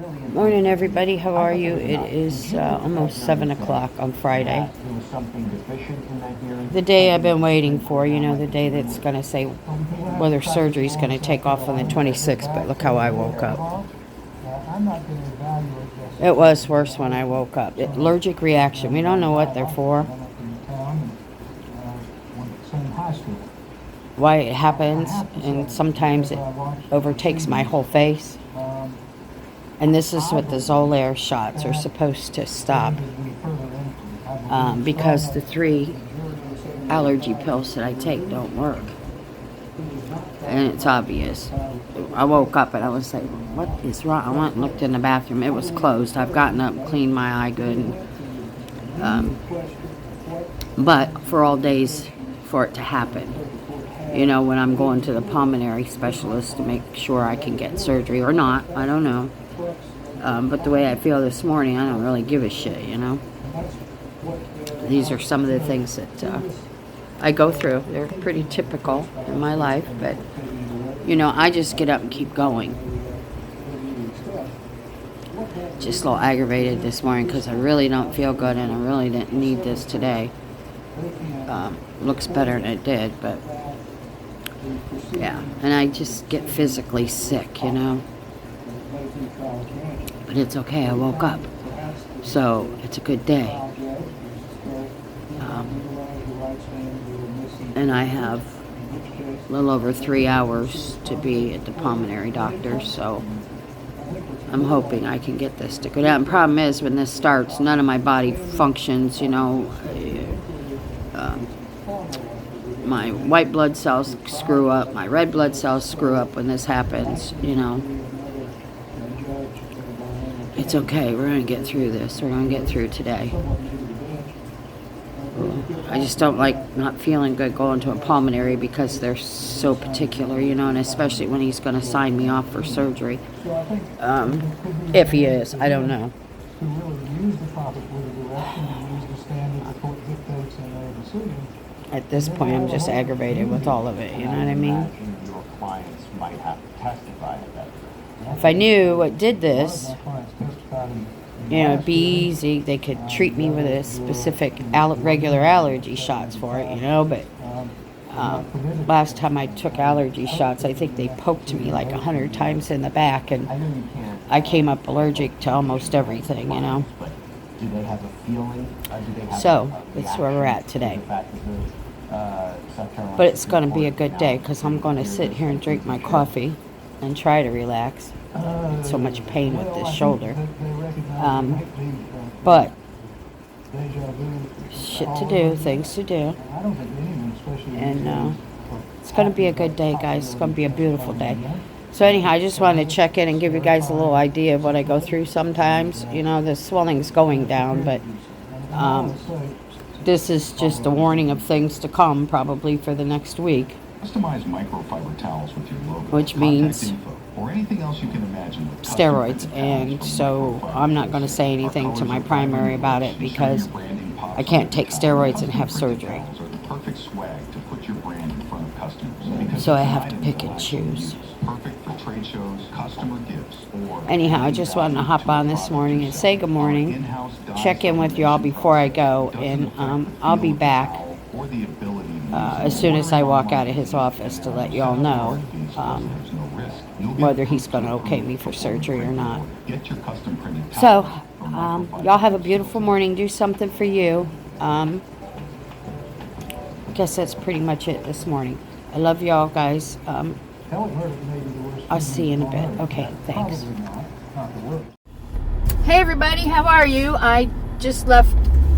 Morning, everybody. How are you? It is almost 7 o'clock on Friday. The day I've been waiting for, the day that's going to say whether surgery's going to take off on the 26th, but look how I woke up. It was worse when I woke up. Allergic reaction. We don't know what they're for, why it happens, and sometimes it overtakes my whole face. And this is what the Xolair shots are supposed to stop, because the 3 allergy pills that I take don't work. And it's obvious. I woke up and I was like, what is wrong? I went and looked in the bathroom. It was closed. I've gotten up and cleaned my eye good. But for all days for it to happen, when I'm going to the pulmonary specialist to make sure I can get surgery or not, I don't know. But the way I feel this morning, I don't really give a shit, These are some of the things that I go through. They're pretty typical in my life, but, I just get up and keep going. Just a little aggravated this morning because I really don't feel good and I really didn't need this today. Looks better than it did, but, yeah. And I just get physically sick, But it's okay, I woke up. So, it's a good day. And I have a little over 3 hours to be at the pulmonary doctor, so I'm hoping I can get this to go down. The problem is, when this starts, none of my body functions, my white blood cells screw up, my red blood cells screw up when this happens, It's okay. We're going to get through this. We're going to get through today. I just don't like not feeling good going to a pulmonary because they're so particular, and especially when he's going to sign me off for surgery. If he is, I don't know. At this point, I'm just aggravated with all of it, you know what I mean? If I knew what did this, it'd be easy. They could treat me with a specific regular allergy shots for it, but last time I took allergy shots, I think they poked me like 100 times in the back, and I came up allergic to almost everything, So, that's where we're at today. But it's going to be a good day because I'm going to sit here and drink my coffee and try to relax. So much pain with this shoulder. But shit to do, things to do. And it's going to be a good day, guys. It's going to be a beautiful day. So anyhow, I just wanted to check in and give you guys a little idea of what I go through sometimes. The swelling's going down, but this is just a warning of things to come probably for the next week. Customize microfiber towels with your logo, which means or anything else you can imagine with steroids. And so I'm not going to say anything to my primary about it because I can't take steroids and have surgery. So I have to pick and choose. Anyhow, I just wanted to hop on this morning and say good morning, check in with y'all before I go, and I'll be back as soon as I walk out of his office to let y'all know whether he's going to okay me for surgery or not. So, y'all have a beautiful morning. Do something for you. I guess that's pretty much it this morning. I love y'all, guys. I'll see you in a bit. Okay, thanks. Hey, everybody. How are you? I just left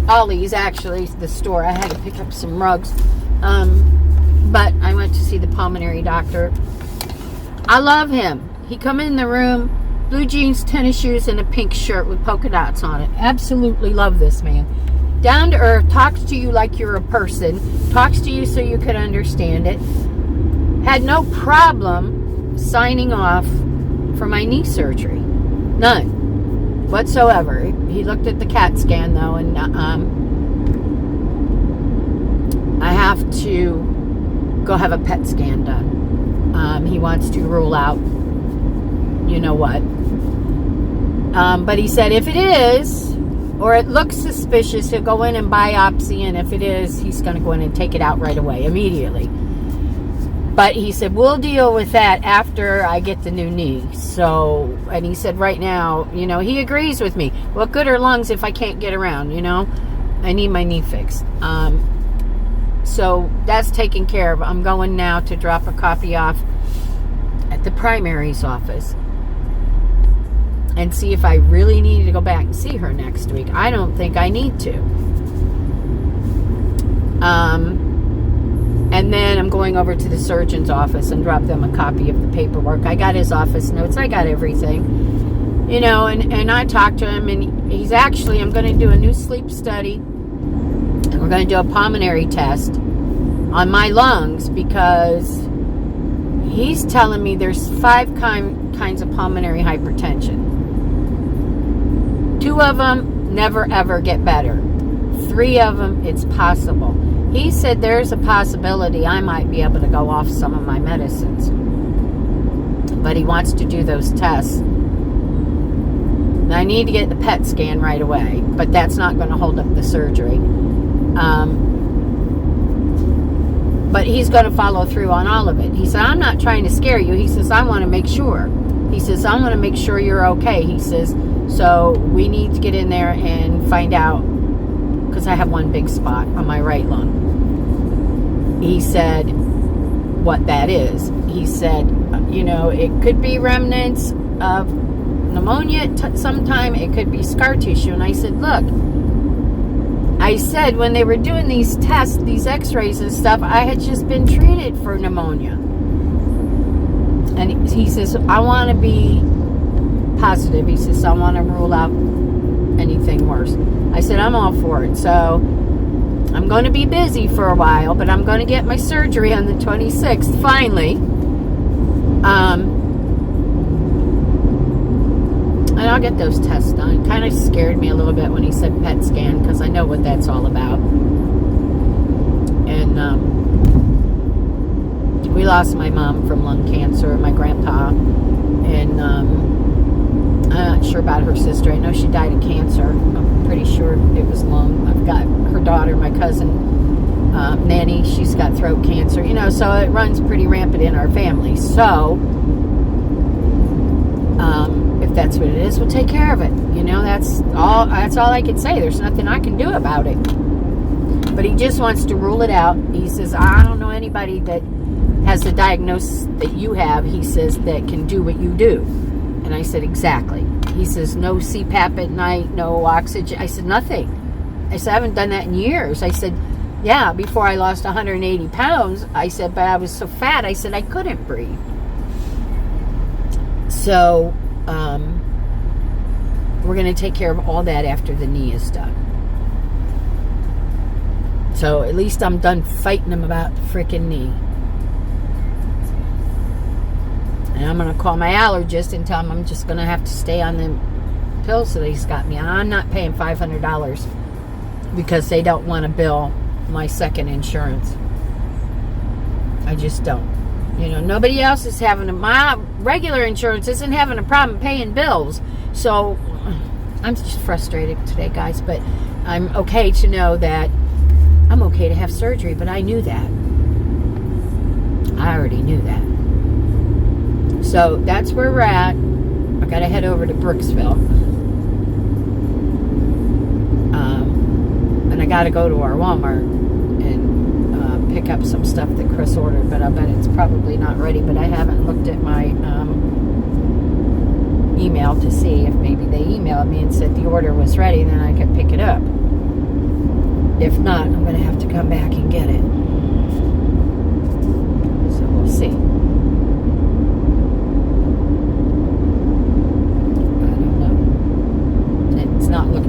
Ollie's, actually, the store. I had to pick up some rugs. But I went to see the pulmonary doctor. I love him. He come in the room, blue jeans, tennis shoes, and a pink shirt with polka dots on it. Absolutely love this man. Down to earth, talks to you like you're a person, talks to you so you can understand it. Had no problem signing off for my knee surgery. None whatsoever. He looked at the CAT scan, though, and I have to go have a PET scan done. He wants to rule out, you know what. But he said if it is, or it looks suspicious, he'll go in and biopsy, and if it is, he's going to go in and take it out right away, immediately. But he said, we'll deal with that after I get the new knee. So, and he said right now, he agrees with me. What good are lungs if I can't get around, I need my knee fixed. So that's taken care of. I'm going now to drop a copy off at the primary's office and see if I really need to go back and see her next week. I don't think I need to. And then I'm going over to the surgeon's office and drop them a copy of the paperwork. I got his office notes. I got everything. And I talked to him, and he's actually, I'm going to do a new sleep study. And we're going to do a pulmonary test on my lungs, because he's telling me there's 5 kinds of pulmonary hypertension. 2 of them never ever get better. 3 of them, it's possible. He said there's a possibility I might be able to go off some of my medicines. But he wants to do those tests. And I need to get the PET scan right away. But that's not going to hold up the surgery. But he's going to follow through on all of it. He said, I'm not trying to scare you. He says, I want to make sure. He says, I want to make sure you're okay. He says, so we need to get in there and find out, because I have one big spot on my right lung. He said what that is. He said, it could be remnants of pneumonia sometime. It could be scar tissue. And I said, look, when they were doing these tests, these x-rays and stuff, I had just been treated for pneumonia. And he says, I want to be positive. He says, I want to rule out anything worse. I said, I'm all for it. So I'm going to be busy for a while, but I'm going to get my surgery on the 26th, finally. And I'll get those tests done. It kind of scared me a little bit when he said PET scan, because I know what that's all about. And we lost my mom from lung cancer, my grandpa, and I'm not sure about her sister. I know she died of cancer. I'm pretty sure it was lung. I've got her daughter, my cousin, Nanny. She's got throat cancer. So it runs pretty rampant in our family. So if that's what it is, we'll take care of it. That's all I can say. There's nothing I can do about it. But he just wants to rule it out. He says, I don't know anybody that has the diagnosis that you have, he says, that can do what you do. And I said, exactly. He says, no CPAP at night, no oxygen. I said, nothing. I said, I haven't done that in years. I said, yeah, before I lost 180 pounds, I said, but I was so fat, I said, I couldn't breathe. So, we're going to take care of all that after the knee is done. So, at least I'm done fighting him about the freaking knee. And I'm going to call my allergist and tell him I'm just going to have to stay on the pills that he's got me on. I'm not paying $500 because they don't want to bill my second insurance. I just don't. Nobody else is having my regular insurance isn't having a problem paying bills. So I'm just frustrated today, guys, but I'm okay to know that I'm okay to have surgery, but I knew that. I already knew that. So that's where we're at. I got to head over to Brooksville. And I got to go to our Walmart and pick up some stuff that Chris ordered, but I bet it's probably not ready. But I haven't looked at my email to see if maybe they emailed me and said the order was ready, then I could pick it up. If not, I'm going to have to come back and get it. So we'll see.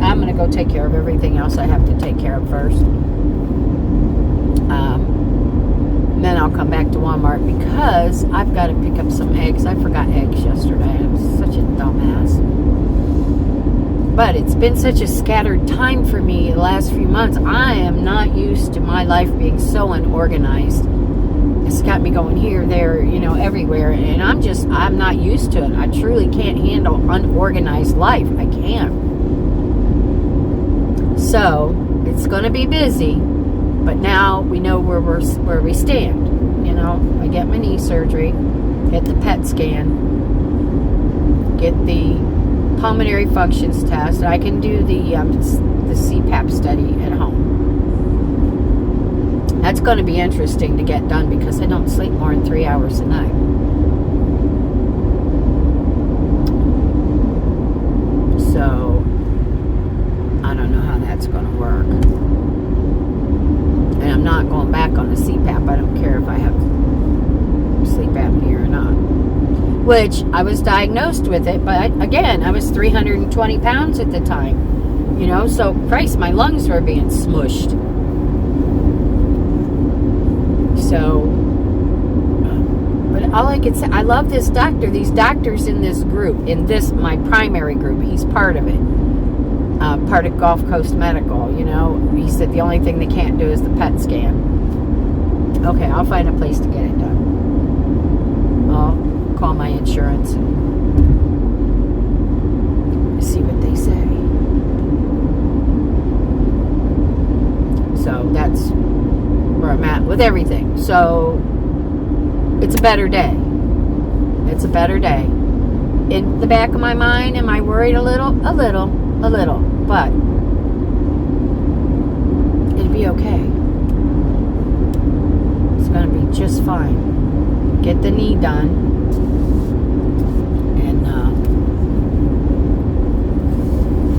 I'm going to go take care of everything else I have to take care of first. Then I'll come back to Walmart because I've got to pick up some eggs. I forgot eggs yesterday. I was such a dumbass. But it's been such a scattered time for me the last few months. I am not used to my life being so unorganized, It's got me going here, there, everywhere. And I'm not used to it. I truly can't handle unorganized life. I can't. So, it's going to be busy. But now we know where we stand. I get my knee surgery, get the PET scan, get the pulmonary functions test. I can do the CPAP study at home. That's going to be interesting to get done because I don't sleep more than 3 hours a night. So, I don't know how that's going to work. And I'm not going back on the CPAP. I don't care if I have sleep apnea or not. Which, I was diagnosed with it, but again, I was 320 pounds at the time. So, Christ, my lungs were being smushed. So, but all I could say, I love this doctor. These doctors in this group, my primary group, he's part of it. Part of Gulf Coast Medical, he said the only thing they can't do is the PET scan. Okay, I'll find a place to get it done. I'll call my insurance and see what they say. So that's where I'm at with everything. So it's a better day. It's a better day. In the back of my mind, am I worried a little? A little. But it'll be okay. It's going to be just fine. Get the knee done. And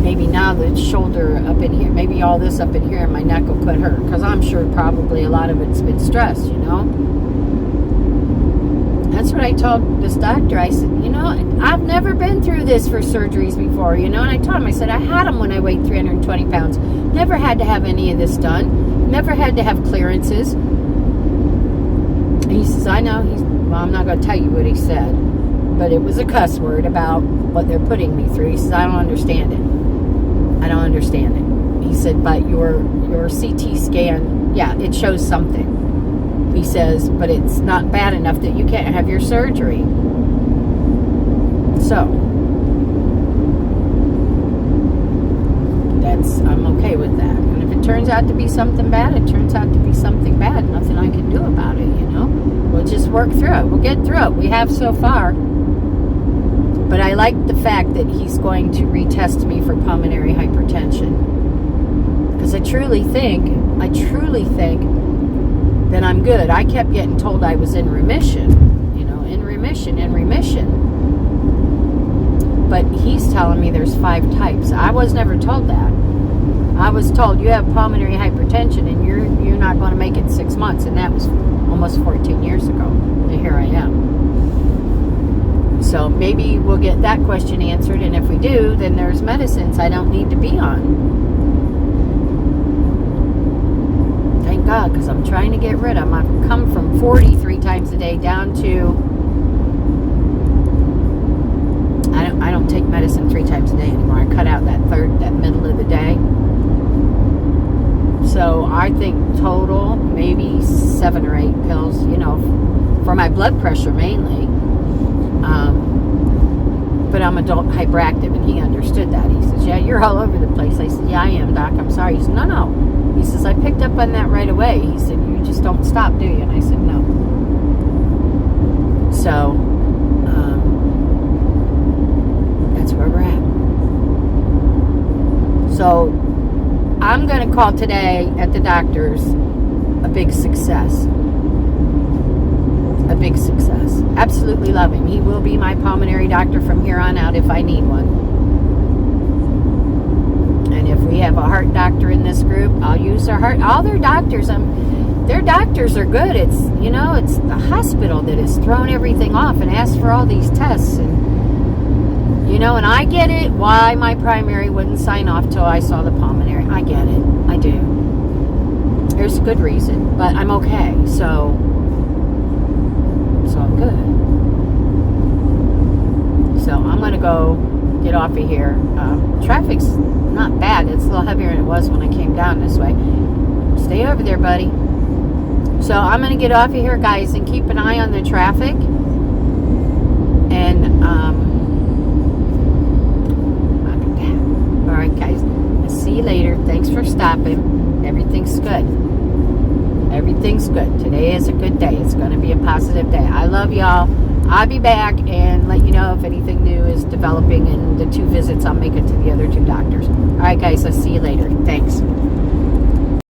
maybe now the shoulder up in here, maybe all this up in here and my neck will quit hurt. Because I'm sure probably a lot of it's been stress, That's what I told this doctor. I said, I've never been through this for surgeries before, and I told him, I said, I had them when I weighed 320 pounds. Never had to have any of this done. Never had to have clearances. And he says, I know. Well, I'm not going to tell you what he said, but it was a cuss word about what they're putting me through. He says, I don't understand it. I don't understand it. He said, but your CT scan, yeah, it shows something. He says, but it's not bad enough that you can't have your surgery. So, I'm okay with that. And if it turns out to be something bad, it turns out to be something bad. Nothing I can do about it, We'll just work through it. We'll get through it. We have so far. But I like the fact that he's going to retest me for pulmonary hypertension. Because I truly think that I'm good. I kept getting told I was in remission. In remission. But he's telling me there's 5 types. I was never told that. I was told you have pulmonary hypertension and you're not going to make it 6 months, and that was almost 14 years ago. And here I am. So maybe we'll get that question answered, and if we do, then there's medicines I don't need to be on. Thank God, because I'm trying to get rid of them. I've come from 40 3 times a day down to I don't take medicine 3 times a day anymore. I cut out that middle of the day. So I think total maybe 7 or 8 pills, for my blood pressure mainly. But I'm adult hyperactive, and he understood that. He says, yeah, you're all over the place. I said, yeah, I am, Doc. I'm sorry. He said, no. He says, I picked up on that right away. He said, you just don't stop, do you? And I said, no. So, that's where we're at. So, I'm going to call today at the doctor's a big success. A big success. Absolutely love him. He will be my pulmonary doctor from here on out if I need one. And if we have a heart doctor in this group, I'll use their heart. All their doctors, their doctors are good. It's, it's the hospital that has thrown everything off and asked for all these tests. And, and I get it, why my primary wouldn't sign off till I saw the pulmonary. I get it. I do. There's a good reason, but I'm okay. So I'm good. So I'm going to go get off of here. Traffic's not bad. It's a little heavier than it was when I came down this way. Stay over there, buddy. So I'm going to get off of here, guys, and keep an eye on the traffic. And, all right, guys. I'll see you later. Thanks for stopping. Everything's good. Everything's good. Today is a good day. It's going to be a positive day. I love y'all. I'll be back and let you know if anything new is developing in the 2 visits I'm making to the other 2 doctors. All right, guys. I'll see you later. Thanks.